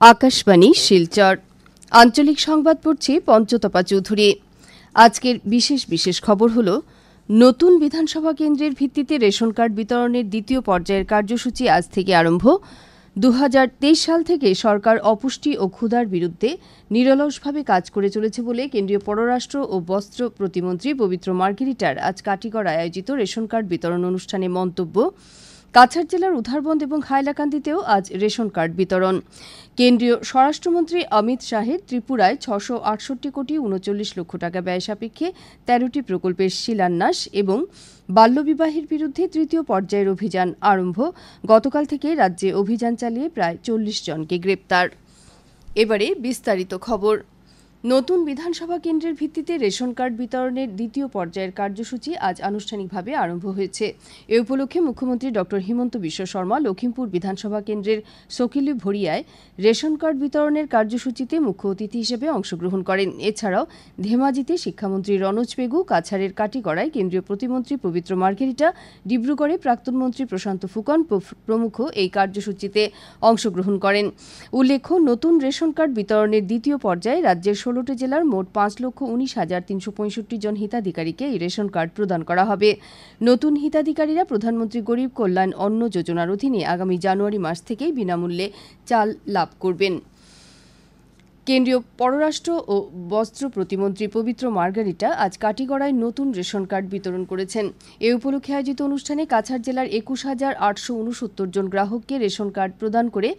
আকাশবাণী শিলচর আঞ্চলিক সংবাদ পড়ছি পঞ্চতপা চৌধুরী। আজকের বিশেষ খবর হল নতুন বিধানসভা কেন্দ্রের ভিত্তিতে রেশন কার্ড বিতরণের দ্বিতীয় পর্যায়ের কার্যসূচি আজ থেকে আরম্ভ। ২০২৩ সাল থেকে সরকার অপুষ্টি ও ক্ষুধার বিরুদ্ধে নিরলসভাবে কাজ করে চলেছে বলে কেন্দ্রীয় পররাষ্ট্র ও বস্ত্র প্রতিমন্ত্রী পবিত্র মার্গেরিটার আজ কাটিগড়ায় আয়োজিত রেশন কার্ড বিতরণ অনুষ্ঠানে মন্তব্য। কাছাড় জেলার উধারবন্দ এবং হাইলাকান্দিতেও আজ রেশন কার্ড বিতরণ। কেন্দ্রীয় স্বরাষ্ট্রমন্ত্রী অমিত শাহের ত্রিপুরায় ৬৬৮ কোটি ৩৯ লক্ষ টাকা ব্যয় সাপেক্ষে ১৩টি প্রকল্পের শিলান্যাস এবং বাল্যবিবাহের বিরুদ্ধে তৃতীয় পর্যায়ের অভিযান আরম্ভ। গতকাল থেকে রাজ্যে অভিযান চালিয়ে প্রায় ৪০ জনকে গ্রেপ্তার। এবারে বিস্তারিত খবর। নতুন বিধানসভা কেন্দ্রের ভিত্তিতে রেশন কার্ড বিতরণের দ্বিতীয় পর্যায়ের কার্যসূচি আজ আনুষ্ঠানিকভাবে আরম্ভ হয়েছে। এ উপলক্ষে মুখ্যমন্ত্রী ড হিমন্ত বিশ্ব শর্মা লখিমপুর বিধানসভা কেন্দ্রের সকিলি ভরিয়ায় রেশন কার্ড বিতরণের কার্যসূচিতে মুখ্য অতিথি হিসেবে অংশগ্রহণ করেন। এছাড়াও ধেমাজিতে শিক্ষামন্ত্রী রনোজ পেগু, কাছাড়ের কাটিগড়ায় কেন্দ্রীয় প্রতিমন্ত্রী পবিত্র মার্গেরিটা, ডিব্রুগড়ে প্রাক্তন মন্ত্রী প্রশান্ত ফুকন প্রমুখ এই কার্যসূচিতে অংশগ্রহণ করেন। উল্লেখ্য, নতুন রেশন কার্ড বিতরণের দ্বিতীয় পর্যায়ে রাজ্যের ১৬টি জেলার মোট ৫,১৯,৩৬৫ জন হিতাধিকারীকে এই রেশন কার্ড প্রদান করা হবে। নতুন হিতাধিকারীরা প্রধানমন্ত্রী গরিব কল্যাণ অন্ন যোজনার অধীনে আগামী জানুয়ারি মাস থেকেই বিনামূল্যে চাল লাভ করবেন। কেন্দ্রীয় পররাষ্ট্র ও বস্ত্র প্রতিমন্ত্রী পবিত্র মার্গেরিটা আজ কাটিগড়ায় নতুন রেশন কার্ড বিতরণ করেছেন। এ উপলক্ষে আয়োজিত অনুষ্ঠানে কাছাড় জেলার ২১,৮৬৯ জন গ্রাহককে রেশন কার্ড প্রদান করে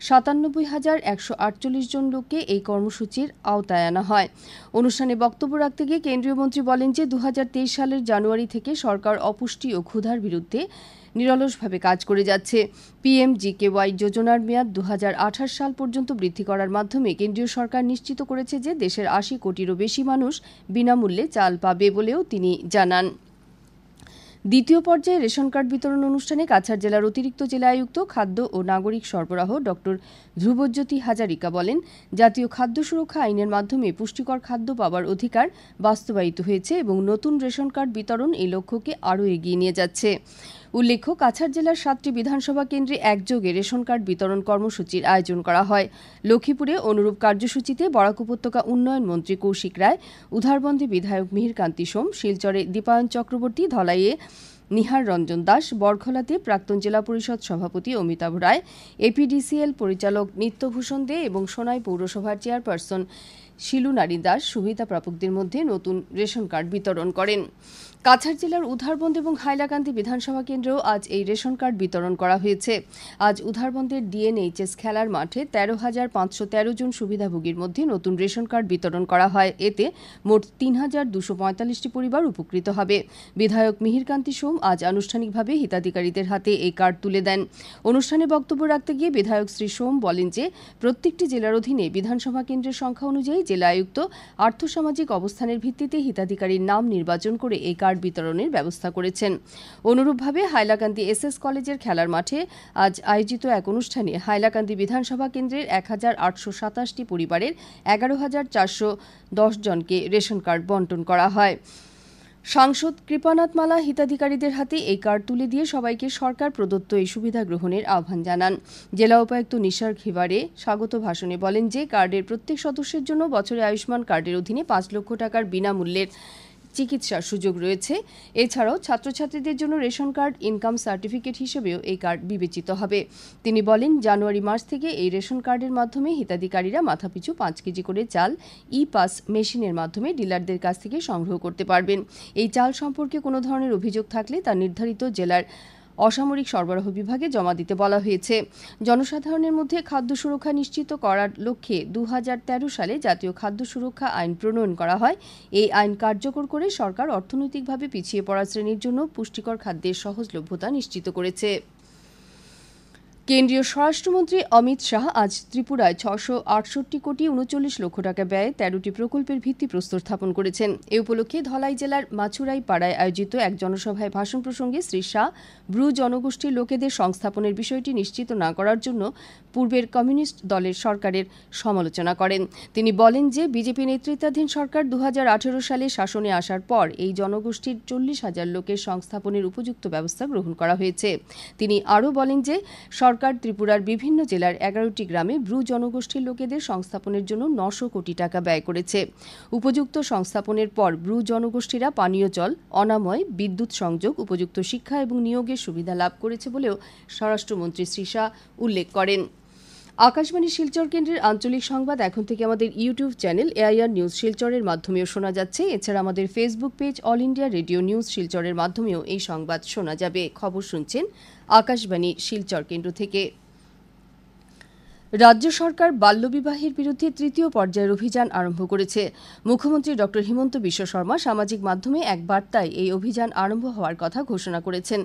৯৭,১৪৮ জন লোককে এই কর্মসূচির আওতায় আনা হয়। অনুষ্ঠানে বক্তব্য রাখতে গিয়ে কেন্দ্রীয় মন্ত্রী বলেন যে ২০২৩ সালের জানুয়ারি থেকে সরকার অপুষ্টি ও ক্ষুধার বিরুদ্ধে নিরলসভাবে কাজ করে যাচ্ছে। PMGKY যোজনার মেয়াদ ২০২৮ সাল পর্যন্ত বৃদ্ধি করার মাধ্যমে কেন্দ্রীয় সরকার নিশ্চিত করেছে যে দেশের ৮০ কোটিরও বেশি মানুষ বিনামূল্যে চাল পাবে বলেও তিনি জানান। দ্বিতীয় পর্যায়ে রেশন কার্ড বিতরণ অনুষ্ঠানে কাছাড় জেলার অতিরিক্ত জেলা আয়ুক্ত খাদ্য ও নাগরিক সরবরাহ ড ধ্রুবজ্যোতি হাজারিকা বলেন, জাতীয় খাদ্য সুরক্ষা আইনের মাধ্যমে পুষ্টিকর খাদ্য পাওয়ার অধিকার বাস্তবায়িত হয়েছে এবং নতুন রেশন কার্ড বিতরণ এই লক্ষ্যকে আরও এগিয়ে নিয়ে যাচ্ছে। উল্লেখ্য, কাছাড় জেলার ৭টি বিধানসভা কেন্দ্রে একযোগে রেশন কার্ড বিতরণ কর্মসূচির আয়োজন করা হয়। লক্ষ্মীপুরে অনুরূপ কার্যসূচিতে বরাক উপত্যকা উন্নয়ন মন্ত্রী কৌশিক রায়, উধারবন্দে বিধায়ক মিহিরকান্তি সোম, শিলচরে দীপায়ন চক্রবর্তী, ধলাইয়ে নিহার রঞ্জন দাস, বরখলাতে প্রাক্তন জেলা পরিষদ সভাপতি অমিতাভ রায়, APDCL পরিচালক নিত্যভূষণ দে এবং সোনাই পৌরসভার চেয়ারপারসন শিলু নারী দাস সুবিধা প্রাপকদের মধ্যে নতুন রেশন কার্ড বিতরণ করেন। কাছাড় জেলার উধারবন্দ এবং হাইলাকান্দি বিধানসভা কেন্দ্রেও আজ এই রেশন কার্ড বিতরণ করা হয়েছে। আজ উধারবন্দের DNHS খেলার মাঠে ১৩,৫১৩ জন সুবিধাভোগীর মধ্যে নতুন রেশন কার্ড বিতরণ করা হয়। এতে মোট ৩,২৪৫টি পরিবার উপকৃত হবে। বিধায়ক মিহিরকান্তি সোম আজ আনুষ্ঠানিকভাবে হিতাধিকারীদের হাতে এই কার্ড তুলে দেন। অনুষ্ঠানে বক্তব্য রাখতে গিয়ে বিধায়ক শ্রী সোম বলেন যে প্রত্যেকটি জেলার অধীনে বিধানসভা কেন্দ্রের সংখ্যা অনুযায়ী জেলা আয়ুক্ত আর্থসামাজিক অবস্থানের ভিত্তিতে হিতাধিকারীর নাম নির্বাচন করে এই কার্ড বিতরণের ব্যবস্থা করেছেন। অনুরূপভাবে হাইলাকান্দি SS কলেজের খেলার মাঠে আজ আয়োজিত এক অনুষ্ঠানে হাইলাকান্দি বিধানসভা কেন্দ্রের ১,৮২৭টি পরিবারের ১১,৪১০ জনকে রেশন কার্ড বণ্টন করা হয়। সাংসদ কৃপানাথ মালা হিতাধিকারীদের হাতে এই কার্ড তুলে দিয়ে সবাইকে সরকার প্রদত্ত এই সুবিধা গ্রহণের আহ্বান জানান। জেলা উপায়ুক্ত নিসার খিবারে স্বাগত ভাষণে বলেন যে কার্ডের প্রত্যেক সদস্যের জন্য বছরে আয়ুষ্মান কার্ডের অধীনে ৫ লক্ষ টাকার বিনামূল্যের চিকিৎসার সুযোগ রয়েছে। এছাড়াও ছাত্রছাত্রীদের জন্য রেশন কার্ড ইনকাম সার্টিফিকেট হিসেবেও এই কার্ড বিবেচিত হবে। তিনি বলেন, জানুয়ারি মাস থেকে এই রেশন কার্ডের মাধ্যমে হিতাধিকারীরা মাথাপিছু ৫ কেজি করে চাল ই-পাস মেশিনের মাধ্যমে ডিলারদের কাছ থেকে সংগ্রহ করতে পারবেন। এই চাল সম্পর্কে কোনো ধরনের অভিযোগ থাকলে তা নির্ধারিত জেলার অসামরিক সরবরাহ বিভাগে জমা দিতে বলা হয়েছে। জনসাধারণের মধ্যে খাদ্য সুরক্ষা নিশ্চিত করার লক্ষ্যে ২০১৩ সালে জাতীয় খাদ্য সুরক্ষা আইন প্রণয়ন করা হয়। এই আইন কার্যকর করে সরকার অর্থনৈতিকভাবে পিছিয়ে পড়া শ্রেণীর জন্য পুষ্টিকর খাদ্যের সহজলভ্যতা নিশ্চিত করেছে। কেন্দ্রীয় স্বরাষ্ট্রমন্ত্রী অমিত শাহ আজ ত্রিপুরায় ৬৬৮ কোটি ৩৯ লক্ষ টাকা ব্যয়ে ১৩টি প্রকল্পের ভিত্তিপ্রস্তর স্থাপন করেছেন। এ উপলক্ষে ধলাই জেলার মাছুরাই পাড়ায় আয়োজিত এক জনসভায় ভাষণ প্রসঙ্গে শ্রী শাহ ব্রু জনগোষ্ঠীর লোকেদের সংস্থাপনের বিষয়টি নিশ্চিত না করার জন্য পূর্বের কমিউনিস্ট দলের সরকারের সমালোচনা করেন। তিনি বলেন যে বিজেপি নেতৃত্বাধীন সরকার ২০১৮ সালে শাসনে আসার পর এই জনগোষ্ঠীর ৪০,০০০ লোকের সংস্থাপনের উপযুক্ত ব্যবস্থা গ্রহণ করা হয়েছে। তিনি আরও বলেন যে সরকার ত্রিপুরার বিভিন্ন জেলার 11টি গ্রামে ব্রু জনগোষ্ঠীর লোকেদের সংস্থাপনের জন্য 900 কোটি টাকা ব্যয় করেছে। উপযুক্ত সংস্থাপনের পর ব্রু জনগোষ্ঠীরা পানীয় জল, অনাময়, বিদ্যুৎ সংযোগ, উপযুক্ত শিক্ষা এবং নিয়োগের সুবিধা লাভ করেছে বলেও স্বরাষ্ট্রমন্ত্রী শ্রী শাহ উল্লেখ করেন। আকাশবাণী শিলচর কেন্দ্রের আঞ্চলিক সংবাদ এখন থেকে আমাদের ইউটিউব চ্যানেল এআইআর নিউজ শিলচরের মাধ্যমেও শোনা যাচ্ছে। এছাড়া আমাদের Facebook page all India radio news শিলচরের মাধ্যমেও এই সংবাদ শোনা যাবে। খবর শুনছেন আকাশবাণী শিলচর কেন্দ্র থেকে। রাজ্য সরকার বাল্যবিবাহের বিরুদ্ধে তৃতীয় পর্যায়ের অভিযান আরম্ভ করেছে। মুখ্যমন্ত্রী ড হিমন্ত বিশ্ব শর্মা সামাজিক মাধ্যমে এক বার্তায় এই অভিযান আরম্ভ হওয়ার কথা ঘোষণা করেছেন।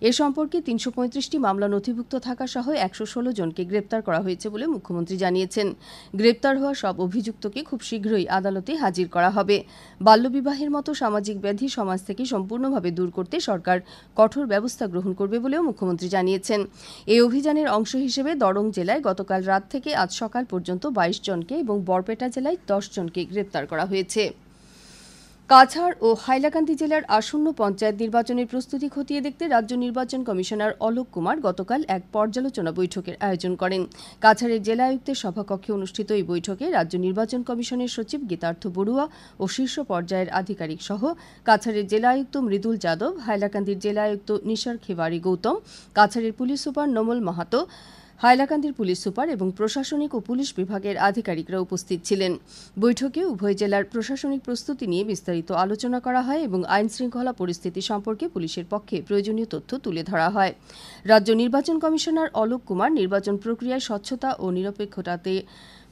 এ সম্পর্কে ৩35টি মামলা নথিভুক্ত থাকা সহ ১১৬ জনকে গ্রেপ্তার করা হয়েছে বলে মুখ্যমন্ত্রী জানিয়েছেন। গ্রেপ্তার হওয়া সব অভিযুক্তকে খুব শীঘ্রই আদালতে হাজির করা হবে। বাল্যবিবাহের মতো সামাজিক ব্যাধি সমাজ থেকে সম্পূর্ণভাবে দূর করতে সরকার কঠোর ব্যবস্থা গ্রহণ করবে বলেও মুখ্যমন্ত্রী জানিয়েছেন। এই অভিযানের অংশ হিসেবে দরং জেলায় গতকাল রাত থেকে আজ সকাল পর্যন্ত 22 জনকে এবং বরপেটা জেলায় 10 জনকে গ্রেপ্তার করা হয়েছে। কাছাড় ও হাইলাকান্দি জেলার আসন্ন পঞ্চায়েত নির্বাচনের প্রস্তুতি খতিয়ে দেখতে রাজ্য নির্বাচন কমিশনার অলোক কুমার গতকাল এক পর্যালোচনা বৈঠকের আয়োজন করেন। কাছাড়ের জেলা আয়ুক্তের সভাকক্ষে অনুষ্ঠিত এই বৈঠকে রাজ্য নির্বাচন কমিশনের সচিব গীতার্থ বড়ুয়া ও শীর্ষ পর্যায়ের আধিকারিক সহ কাছাড়ের জেলা আয়ুক্ত মৃদুল যাদব, হাইলাকান্দির জেলা আয়ুক্ত নিশার খেবারি গৌতম, কাছাড়ের পুলিশ সুপার নমল মাহাতো, হাইলাকান্দির পুলিশ সুপার এবং প্রশাসনিক ও পুলিশ বিভাগের আধিকারিকরা উপস্থিত ছিলেন। বৈঠকে উভয় জেলার প্রশাসনিক প্রস্তুতি নিয়ে বিস্তারিত আলোচনা করা হয় এবং আইন শৃঙ্খলা পরিস্থিতি সম্পর্কে পুলিশের পক্ষে প্রয়োজনীয় তথ্য তুলে ধরা হয়। রাজ্য নির্বাচন কমিশনার অলোক কুমার নির্বাচন প্রক্রিয়ায় স্বচ্ছতা ও নিরপেক্ষতাতে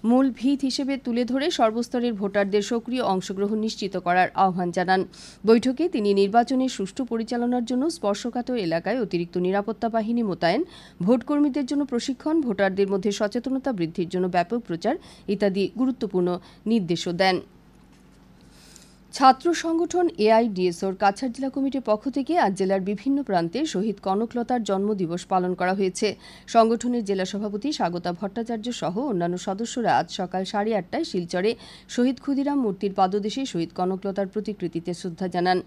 মূল ভিত হিসেবে তুলে ধরে সর্বস্তরের ভোটারদের সক্রিয় অংশগ্রহণ নিশ্চিত করার আহ্বান জানান। বৈঠকে তিনি নির্বাচনের সুষ্ঠু পরিচালনার জন্য স্পর্শকাতর এলাকায় অতিরিক্ত নিরাপত্তা বাহিনী মোতায়েন, ভোটকর্মীদের জন্য প্রশিক্ষণ, ভোটারদের মধ্যে সচেতনতা বৃদ্ধির জন্য ব্যাপক প্রচার ইত্যাদি গুরুত্বপূর্ণ নির্দেশও দেন। ছাত্র সংগঠন এআইডিএসওর কাছাড় জেলা কমিটির পক্ষ থেকে আজ জেলার বিভিন্ন প্রান্তে শহীদ কনকলতার জন্মদিবস পালন করা হয়েছে। সংগঠনের জেলা সভাপতি স্বাগতা ভট্টাচার্য সহ অন্যান্য সদস্যরা আজ সকাল 8:30টায় শিলচরে শহীদ ক্ষুদিরাম মূর্তির পাদদেশে শহীদ কনকলতার প্রতিকৃতিতে শ্রদ্ধা জানান।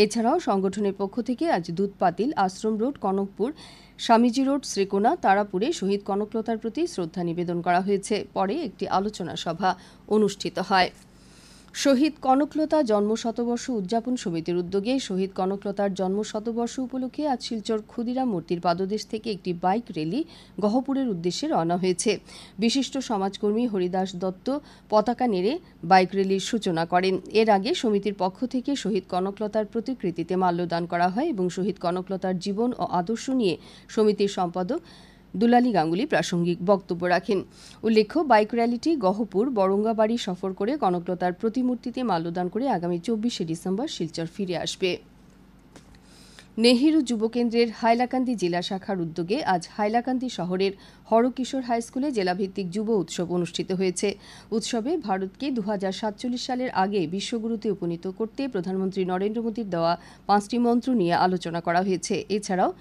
এছাড়াও সংগঠনের পক্ষ থেকে আজ দুধপাতিল, আশ্রম রোড, কনকপুর, স্বামীজি রোড, শ্রীকোনা, তারাপুরে শহীদ কনকলতার প্রতি শ্রদ্ধা নিবেদন করা হয়েছে। পরে একটি আলোচনা সভা অনুষ্ঠিত হয়। শহীদ কনকলতা জন্ম শতবর্ষ উদযাপন সমিতির উদ্যোগে শহীদ কনকলতার জন্ম শতবর্ষ উপলক্ষে আজ শিলচর ক্ষুদিরাম মূর্তির পাদদেশ থেকে একটি বাইক র্যালি গহপুরের উদ্দেশ্যে রওনা হয়েছে। বিশিষ্ট সমাজকর্মী হরিদাস দত্ত পতাকা নেড়ে বাইক র্যালির সূচনা করেন। এর আগে সমিতির পক্ষ থেকে শহীদ কনকলতার প্রতিকৃতিতে মাল্যদান করা হয় এবং শহীদ কনকলতার জীবন ও আদর্শ নিয়ে সমিতির সম্পাদক দুলালী গাঙ্গুলি প্রাসঙ্গিক বক্তব্য রাখেন। উল্লেখ্য, বাইক র্যালিটি গহপুর বরঙ্গাবাড়ি সফর করে কনকলতার প্রতিমূর্তিতে মাল্যদান করে আগামী 24শে ডিসেম্বর শিলচর ফিরে আসবে। নেহেরু যুবকেন্দ্রের হাইলাকান্দি জেলা শাখার উদ্যোগে আজ হাইলাকান্দি শহরের হরকিশোর হাইস্কুলে জেলাভিত্তিক যুব উৎসব অনুষ্ঠিত হয়েছে। উৎসবে ভারতকে 2047 সালের আগে বিশ্বগুরুতে উপনীত করতে প্রধানমন্ত্রী নরেন্দ্র মোদীর দেওয়া 5টি মন্ত্র নিয়ে আলোচনা করা হয়েছে। এছাড়াও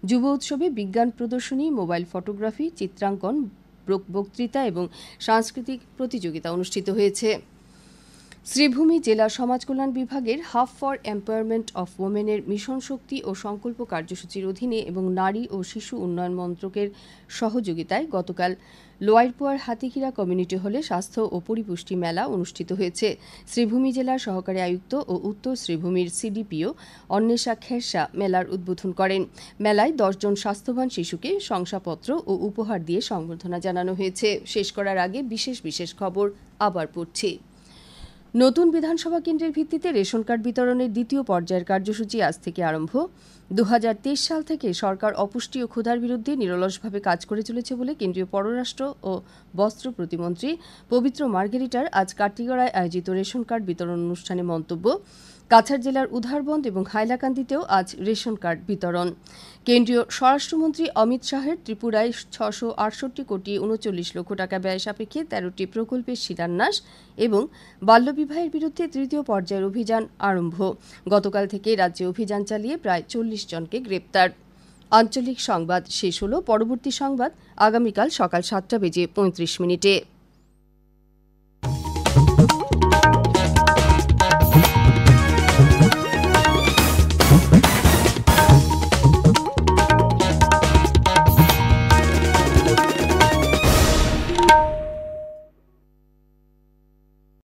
যুব উৎসবে বিজ্ঞান প্রদর্শনী, মোবাইল ফটোগ্রাফি, চিত্রাঙ্কন, বক্তৃতা এবং সাংস্কৃতিক প্রতিযোগিতা অনুষ্ঠিত হয়েছে। শ্রীভূমি জেলা সমাজকল্যাণ বিভাগের হাব ফর এম্পাওয়ারমেন্ট অফ ওমেনের মিশন শক্তি ও সংকল্প কার্যসূচির অধীনে এবং নারী ও শিশু উন্নয়ন মন্ত্রকের সহযোগিতায় গতকাল লোয়ারপোয়ার হাতিখিরা কমিউনিটি হলে স্বাস্থ্য ও পরিপুষ্টি মেলা অনুষ্ঠিত হয়েছে। শ্রীভূমি জেলার সহকারী আয়ুক্ত ও উত্তর শ্রীভূমির সিডিপিও অন্বেষা খেরসা মেলার উদ্বোধন করেন। মেলায় 10 জন স্বাস্থ্যবান শিশুকে শংসাপত্র ও উপহার দিয়ে সংবর্ধনা জানানো হয়েছে। শেষ করার আগে বিশেষ খবর আবার পড়ছি। নতুন বিধানসভা কেন্দ্রের ভিত্তিতে রেশন কার্ড বিতরণের দ্বিতীয় পর্যায়ের কার্যসূচি আজ থেকে আরম্ভ। 2023 সাল থেকে সরকার অপুষ্টি ও ক্ষুধার বিরুদ্ধে নিরলসভাবে কাজ করে চলেছে বলে কেন্দ্রীয় পররাষ্ট্র ও বস্ত্র প্রতিমন্ত্রী পবিত্র মার্গেরিটার আজ কাটিগড়ায় আয়োজিত রেশন কার্ড বিতরণ অনুষ্ঠানে মন্তব্য। কাছাড় জেলার উধারবন্দ এবং হাইলাকান্দিতেও আজ রেশন কার্ড বিতরণ। কেন্দ্রীয় স্বরাষ্ট্রমন্ত্রী অমিত শাহের ত্রিপুরায় 668 কোটি 39 লক্ষ টাকা ব্যয় সাপেক্ষে 13টি প্রকল্পের শিলান্যাস এবং বাল্যবিবাহের বিরুদ্ধে তৃতীয় পর্যায়ের অভিযান আরম্ভ। গতকাল থেকে রাজ্যে অভিযান চালিয়ে প্রায় 40 জনকে গ্রেপ্তার। আঞ্চলিক সংবাদ শেষ হল। পরবর্তী সংবাদ আগামীকাল সকাল 7:35 মিনিটে।